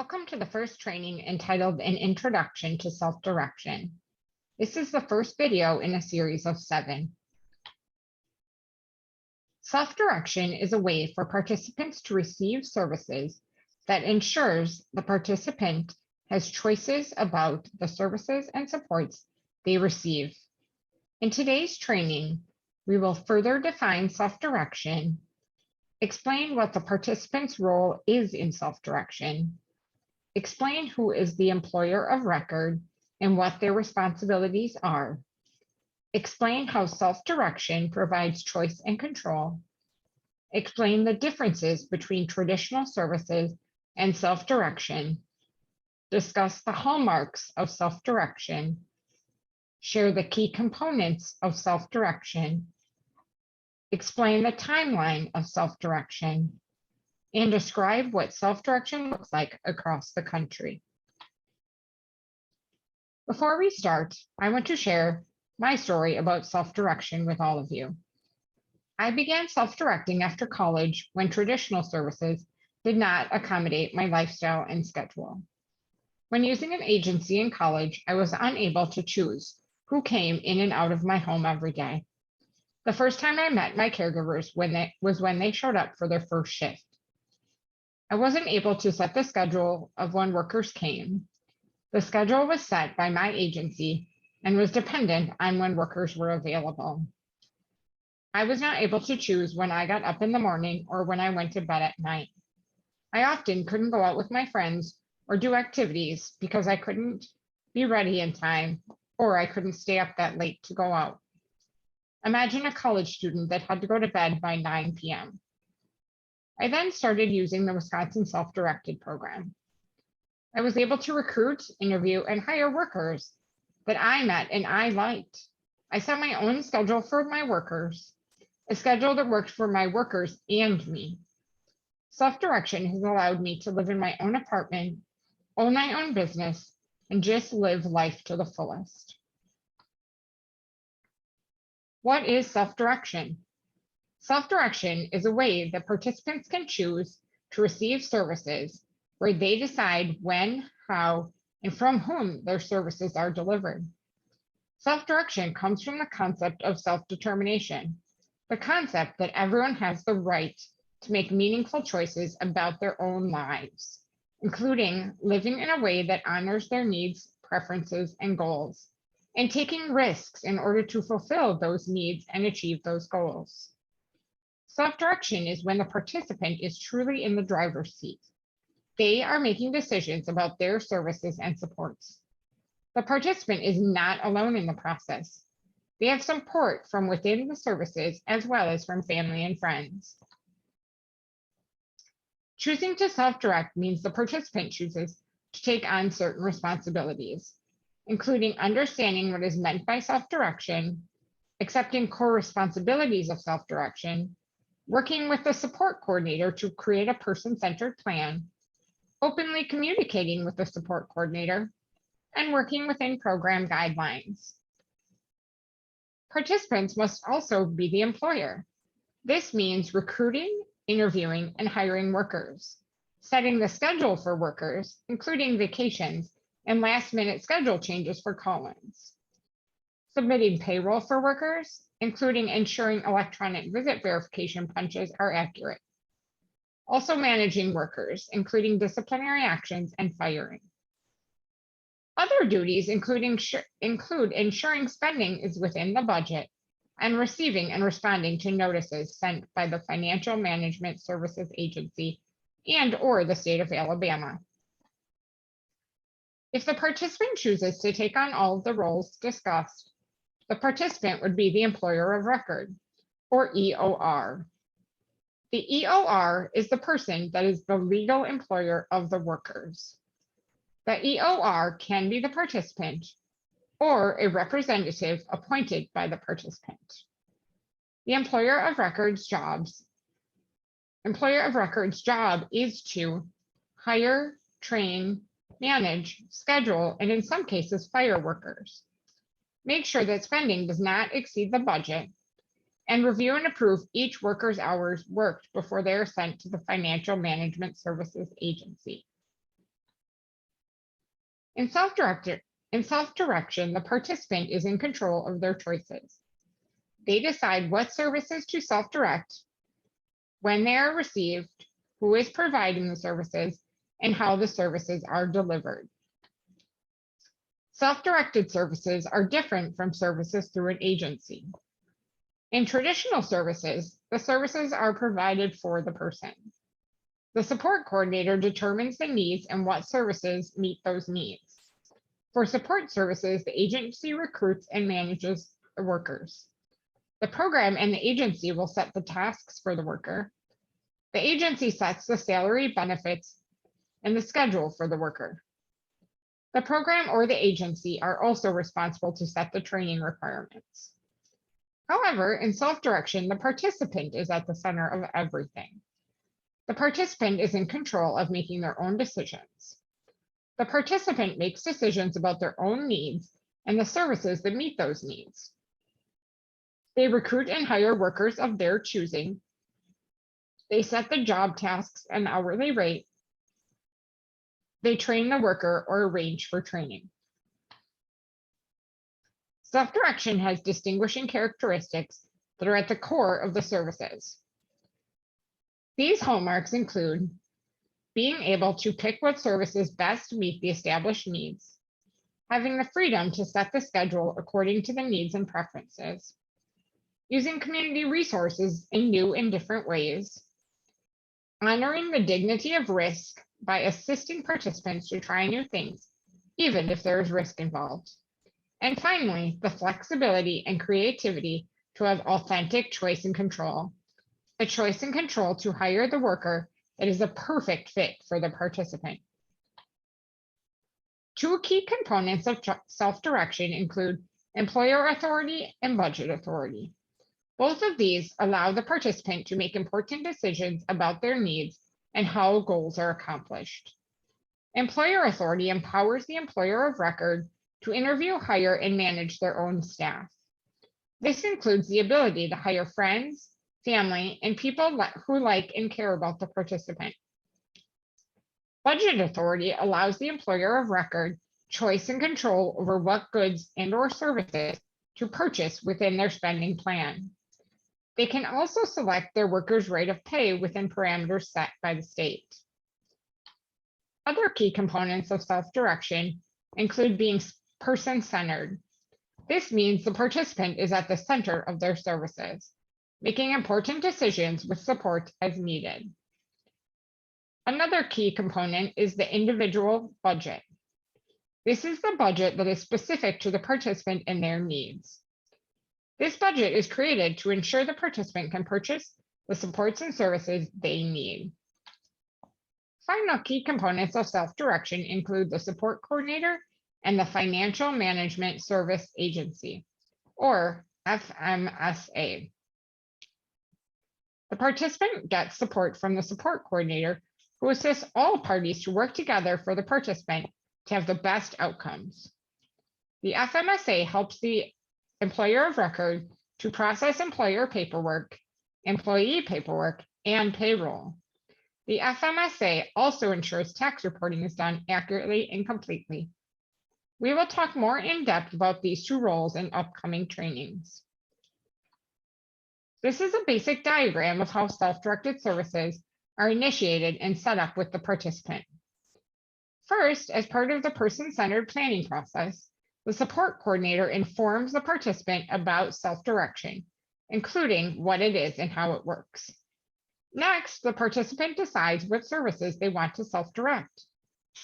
Welcome to the first training entitled An Introduction to Self-Direction. This is the first video in a series of 7. Self-direction is a way for participants to receive services that ensures the participant has choices about the services and supports they receive. In today's training, we will further define self-direction, explain what the participant's role is in self-direction, explain who is the employer of record and what their responsibilities are, explain how self-direction provides choice and control, explain the differences between traditional services and self-direction, discuss the hallmarks of self-direction, share the key components of self-direction, explain the timeline of self-direction, and describe what self-direction looks like across the country. Before we start, I want to share my story about self-direction with all of you. I began self-directing after college when traditional services did not accommodate my lifestyle and schedule. When using an agency in college, I was unable to choose who came in and out of my home every day. The first time I met my caregivers was when they showed up for their first shift. I wasn't able to set the schedule of when workers came. The schedule was set by my agency and was dependent on when workers were available. I was not able to choose when I got up in the morning or when I went to bed at night. I often couldn't go out with my friends or do activities because I couldn't be ready in time or I couldn't stay up that late to go out. Imagine a college student that had to go to bed by 9 p.m. I then started using the Wisconsin Self-Directed Program. I was able to recruit, interview, and hire workers that I met and I liked. I set my own schedule for my workers, a schedule that worked for my workers and me. Self-direction has allowed me to live in my own apartment, own my own business, and just live life to the fullest. What is self-direction? Self-direction is a way that participants can choose to receive services where they decide when, how, and from whom their services are delivered. Self-direction comes from the concept of self-determination, the concept that everyone has the right to make meaningful choices about their own lives, including living in a way that honors their needs, preferences, and goals, and taking risks in order to fulfill those needs and achieve those goals. Self-direction is when the participant is truly in the driver's seat. They are making decisions about their services and supports. The participant is not alone in the process. They have support from within the services as well as from family and friends. Choosing to self-direct means the participant chooses to take on certain responsibilities, including understanding what is meant by self-direction, accepting core responsibilities of self-direction, working with the support coordinator to create a person-centered plan, openly communicating with the support coordinator, and working within program guidelines. Participants must also be the employer. This means recruiting, interviewing, and hiring workers, setting the schedule for workers, including vacations and last-minute schedule changes for call-ins, submitting payroll for workers, including ensuring electronic visit verification punches are accurate. Also managing workers, including disciplinary actions and firing. Other duties include ensuring spending is within the budget and receiving and responding to notices sent by the Financial Management Services Agency and/or the state of Alabama. If the participant chooses to take on all of the roles discussed, the participant would be the employer of record, or EOR. The EOR is the person that is the legal employer of the workers. The EOR can be the participant or a representative appointed by the participant. The employer of record's job is to hire, train, manage, schedule, and in some cases, fire workers. Make sure that spending does not exceed the budget, and review and approve each worker's hours worked before they are sent to the Financial Management Services Agency. In self-direction, the participant is in control of their choices. They decide what services to self-direct, when they are received, who is providing the services, and how the services are delivered. Self-directed services are different from services through an agency. In traditional services, the services are provided for the person. The support coordinator determines the needs and what services meet those needs. For support services, the agency recruits and manages the workers. The program and the agency will set the tasks for the worker. The agency sets the salary, benefits, and the schedule for the worker. The program or the agency are also responsible to set the training requirements. However, in self-direction, the participant is at the center of everything. The participant is in control of making their own decisions. The participant makes decisions about their own needs and the services that meet those needs. They recruit and hire workers of their choosing. They set the job tasks and hourly rate. They train the worker or arrange for training. Self-direction has distinguishing characteristics that are at the core of the services. These hallmarks include being able to pick what services best meet the established needs, having the freedom to set the schedule according to the needs and preferences, using community resources in new and different ways, honoring the dignity of risk by assisting participants to try new things, even if there is risk involved. And finally, the flexibility and creativity to have authentic choice and control, a choice and control to hire the worker that is a perfect fit for the participant. Two key components of self-direction include employer authority and budget authority. Both of these allow the participant to make important decisions about their needs and how goals are accomplished. Employer authority empowers the employer of record to interview, hire, and manage their own staff. This includes the ability to hire friends, family, and people who like and care about the participant. Budget authority allows the employer of record choice and control over what goods and/or services to purchase within their spending plan. They can also select their workers' rate of pay within parameters set by the state. Other key components of self-direction include being person-centered. This means the participant is at the center of their services, making important decisions with support as needed. Another key component is the individual budget. This is the budget that is specific to the participant and their needs. This budget is created to ensure the participant can purchase the supports and services they need. Final key components of self-direction include the support coordinator and the Financial Management Service Agency, or FMSA. The participant gets support from the support coordinator, who assists all parties to work together for the participant to have the best outcomes. The FMSA helps the employer of record to process employer paperwork, employee paperwork, and payroll. The FMSA also ensures tax reporting is done accurately and completely. We will talk more in depth about these two roles in upcoming trainings. This is a basic diagram of how self-directed services are initiated and set up with the participant. First, as part of the person-centered planning process, the support coordinator informs the participant about self-direction, including what it is and how it works. Next, the participant decides what services they want to self-direct.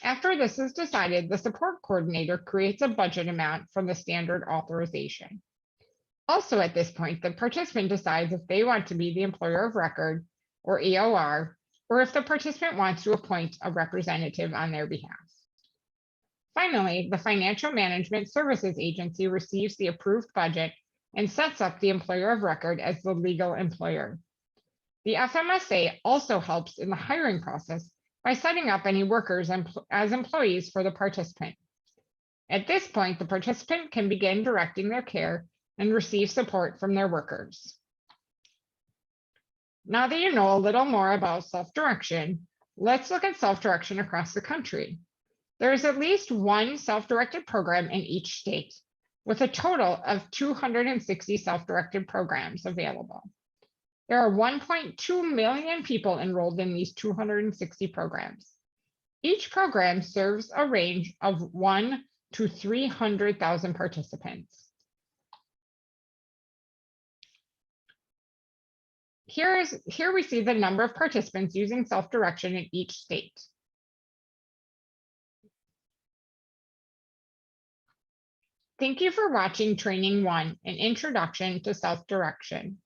After this is decided, the support coordinator creates a budget amount from the standard authorization. Also at this point, the participant decides if they want to be the employer of record, or EOR, or if the participant wants to appoint a representative on their behalf. Finally, the Financial Management Services Agency receives the approved budget and sets up the employer of record as the legal employer. The FMSA also helps in the hiring process by setting up any workers as employees for the participant. At this point, the participant can begin directing their care and receive support from their workers. Now that you know a little more about self-direction, let's look at self-direction across the country. There is at least one self-directed program in each state, with a total of 260 self-directed programs available. There are 1.2 million people enrolled in these 260 programs. Each program serves a range of 1 to 300,000 participants. Here we see the number of participants using self-direction in each state. Thank you for watching Training 1, an introduction to self-direction.